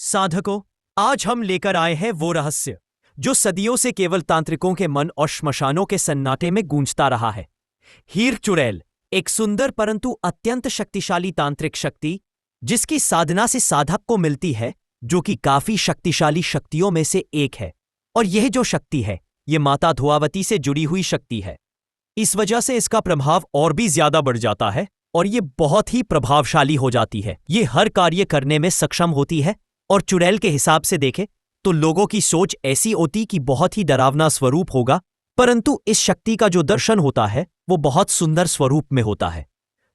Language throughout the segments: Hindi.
साधकों, आज हम लेकर आए हैं वो रहस्य जो सदियों से केवल तांत्रिकों के मन और श्मशानों के सन्नाटे में गूंजता रहा है। हीर चुड़ैल एक सुंदर परंतु अत्यंत शक्तिशाली तांत्रिक शक्ति जिसकी साधना से साधक को मिलती है, जो कि काफी शक्तिशाली शक्तियों में से एक है। और यह जो शक्ति है, ये माता धुआवती से जुड़ी हुई शक्ति है। इस वजह से इसका प्रभाव और भी ज्यादा बढ़ जाता है और ये बहुत ही प्रभावशाली हो जाती है। ये हर कार्य करने में सक्षम होती है। और चुड़ैल के हिसाब से देखें तो लोगों की सोच ऐसी होती कि बहुत ही डरावना स्वरूप होगा, परंतु इस शक्ति का जो दर्शन होता है वो बहुत सुंदर स्वरूप में होता है।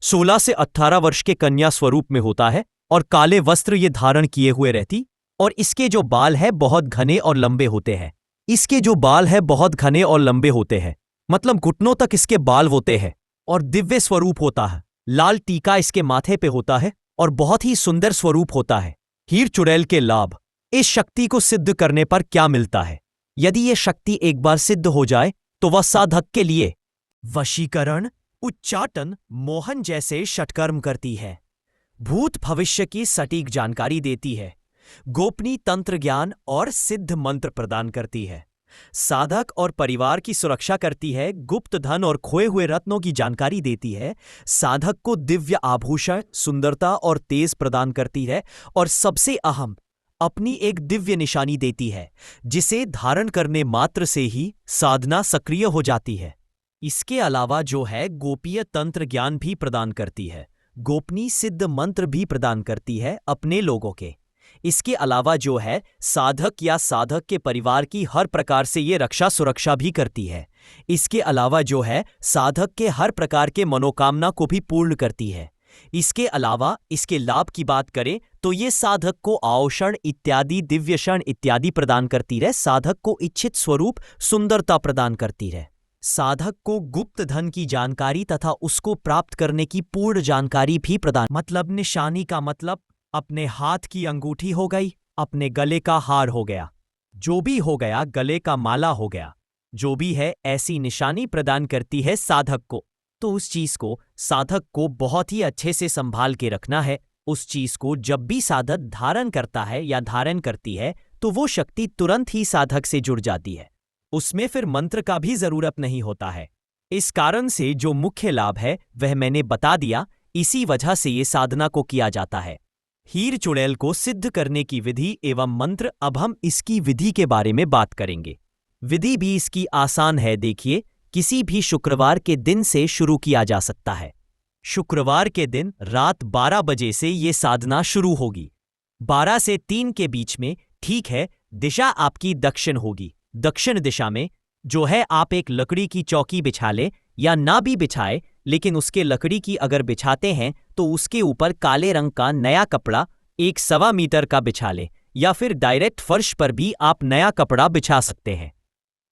16 से 18 वर्ष के कन्या स्वरूप में होता है और काले वस्त्र ये धारण किए हुए रहती। और इसके जो बाल है बहुत घने और लंबे होते हैं। मतलब घुटनों तक इसके बाल होते हैं और दिव्य स्वरूप होता है। लाल टीका इसके माथे पे होता है और बहुत ही सुंदर स्वरूप होता है। हीर चुड़ैल के लाभ। इस शक्ति को सिद्ध करने पर क्या मिलता है? यदि यह शक्ति एक बार सिद्ध हो जाए तो वह साधक के लिए वशीकरण, उच्चाटन, मोहन जैसे षटकर्म करती है, भूत भविष्य की सटीक जानकारी देती है, गोपनीय तंत्र ज्ञान और सिद्ध मंत्र प्रदान करती है, साधक और परिवार की सुरक्षा करती है, गुप्त धन और खोए हुए रत्नों की जानकारी देती है, साधक को दिव्य आभूषण, सुंदरता और तेज प्रदान करती है और सबसे अहम अपनी एक दिव्य निशानी देती है जिसे धारण करने मात्र से ही साधना सक्रिय हो जाती है। इसके अलावा जो है गोपनीय तंत्र ज्ञान भी प्रदान करती है, गोपनीय सिद्ध मंत्र भी प्रदान करती है अपने लोगों के। इसके अलावा जो है साधक या साधक के परिवार की हर प्रकार से ये रक्षा सुरक्षा भी करती है। इसके अलावा जो है साधक के हर प्रकार के मनोकामना को भी पूर्ण करती है। इसके अलावा इसके लाभ की बात करें तो ये साधक को आओषण इत्यादि, दिव्य क्षण इत्यादि प्रदान करती है, साधक को इच्छित स्वरूप सुंदरता प्रदान करती है, साधक को गुप्त धन की जानकारी तथा उसको प्राप्त करने की पूर्ण जानकारी भी प्रदान। मतलब निशानी का मतलब अपने हाथ की अंगूठी हो गई, अपने गले का हार हो गया, जो भी हो गया, गले का माला हो गया, जो भी है ऐसी निशानी प्रदान करती है साधक को। तो उस चीज को साधक को बहुत ही अच्छे से संभाल के रखना है। उस चीज को जब भी साधक धारण करता है या धारण करती है तो वो शक्ति तुरंत ही साधक से जुड़ जाती है। उसमें फिर मंत्र का भी जरूरत नहीं होता है। इस कारण से जो मुख्य लाभ है वह मैंने बता दिया। इसी वजह से ये साधना को किया जाता है। हीर चुड़ैल को सिद्ध करने की विधि एवं मंत्र। अब हम इसकी विधि के बारे में बात करेंगे। विधि भी इसकी आसान है। देखिए, किसी भी शुक्रवार के दिन से शुरू किया जा सकता है। शुक्रवार के दिन रात 12 बजे से ये साधना शुरू होगी। 12 से 3 के बीच में, ठीक है। दिशा आपकी दक्षिण होगी। दक्षिण दिशा में जो है आप एक लकड़ी की चौकी बिछा ले या ना भी बिछाए, लेकिन उसके लकड़ी की अगर बिछाते हैं तो उसके ऊपर काले रंग का नया कपड़ा 1.25 मीटर का बिछा ले, या फिर डायरेक्ट फर्श पर भी आप नया कपड़ा बिछा सकते हैं।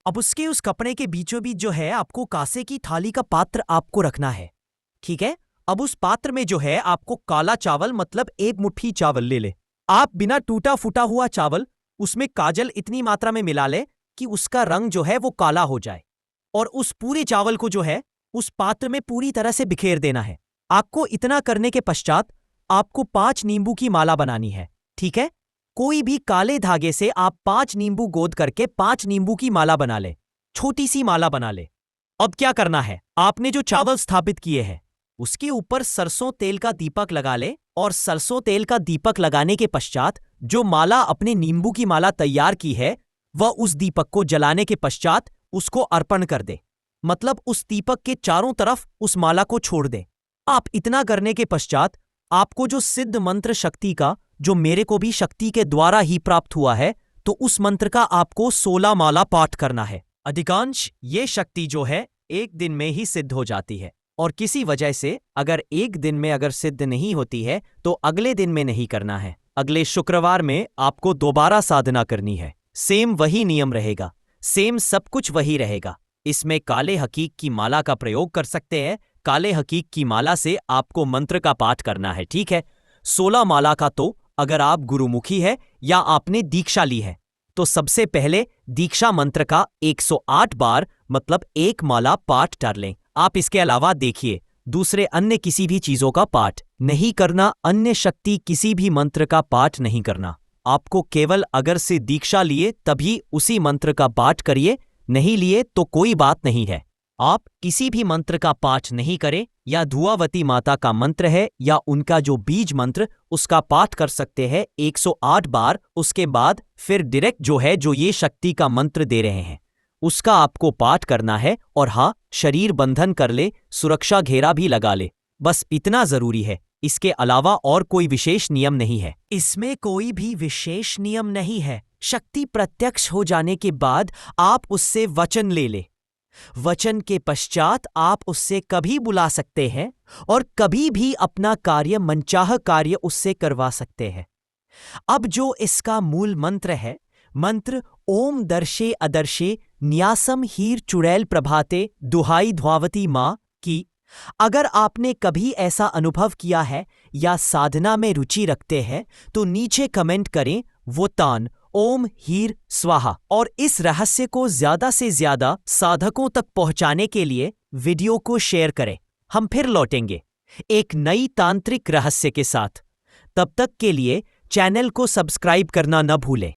अब उसके उस कपड़े के बीचों बीच जो है आपको कांसे की थाली का पात्र आपको रखना है, ठीक है। अब उस पात्र में जो है आपको काला चावल, मतलब 1 मुट्ठी चावल ले ले। आप बिना टूटा फूटा हुआ चावल, उसमें काजल इतनी मात्रा में मिला ले कि उसका रंग जो है वो काला हो जाए, और उस पूरे चावल को जो है उस पात्र में पूरी तरह से बिखेर देना है। आपको इतना करने के पश्चात आपको 5 नींबू की माला बनानी है, ठीक है। कोई भी काले धागे से आप 5 नींबू गोद करके 5 नींबू की माला बना ले, छोटी सी माला बना ले। अब क्या करना है, आपने जो चावल स्थापित किए हैं उसके ऊपर सरसों तेल का दीपक लगा ले, और सरसों तेल का दीपक लगाने के पश्चात जो माला, अपने नींबू की माला तैयार की है, वह उस दीपक को जलाने के पश्चात उसको अर्पण कर दे। मतलब उस दीपक के चारों तरफ उस माला को छोड़ दे। आप इतना करने के पश्चात आपको जो सिद्ध मंत्र शक्ति का, जो मेरे को भी शक्ति के द्वारा ही प्राप्त हुआ है, तो उस मंत्र का आपको 16 माला पाठ करना है। अधिकांश ये शक्ति जो है एक दिन में ही सिद्ध हो जाती है, और किसी वजह से अगर एक दिन में अगर सिद्ध नहीं होती है तो अगले दिन में नहीं करना है, अगले शुक्रवार में आपको दोबारा साधना करनी है। सेम वही नियम रहेगा, सेम सब कुछ वही रहेगा। इसमें काले हकीक की माला का प्रयोग कर सकते हैं। काले हकीक की माला से आपको मंत्र का पाठ करना है, ठीक है। 16 माला का तो अगर आप गुरुमुखी है या आपने दीक्षा ली है तो सबसे पहले दीक्षा मंत्र का 108 बार, मतलब 1 माला पाठ कर लें। आप इसके अलावा देखिए दूसरे अन्य किसी भी चीजों का पाठ नहीं करना, अन्य शक्ति किसी भी मंत्र का पाठ नहीं करना। आपको केवल अगर से दीक्षा लिए तभी उसी मंत्र का पाठ करिए, नहीं लिए तो कोई बात नहीं है। आप किसी भी मंत्र का पाठ नहीं करें, या धुआवती माता का मंत्र है या उनका जो बीज मंत्र उसका पाठ कर सकते हैं 108 बार। उसके बाद फिर डायरेक्ट जो ये शक्ति का मंत्र दे रहे हैं उसका आपको पाठ करना है। और हाँ, शरीर बंधन कर ले, सुरक्षा घेरा भी लगा ले, बस इतना जरूरी है। इसके अलावा और कोई विशेष नियम नहीं है। इसमें कोई भी विशेष नियम नहीं है। शक्ति प्रत्यक्ष हो जाने के बाद आप उससे वचन ले ले। वचन के पश्चात आप उससे कभी बुला सकते हैं और कभी भी अपना कार्य, मनचाह कार्य उससे करवा सकते हैं। अब जो इसका मूल मंत्र है, मंत्र ओम दर्शे अदर्शे न्यासम हीर चुड़ैल प्रभाते दुहाई ध्वावती माँ की। अगर आपने कभी ऐसा अनुभव किया है या साधना में रुचि रखते हैं तो नीचे कमेंट करें वो तान ओम हीर स्वाहा। और इस रहस्य को ज्यादा से ज्यादा साधकों तक पहुंचाने के लिए वीडियो को शेयर करें। हम फिर लौटेंगे एक नई तांत्रिक रहस्य के साथ। तब तक के लिए चैनल को सब्सक्राइब करना न भूलें।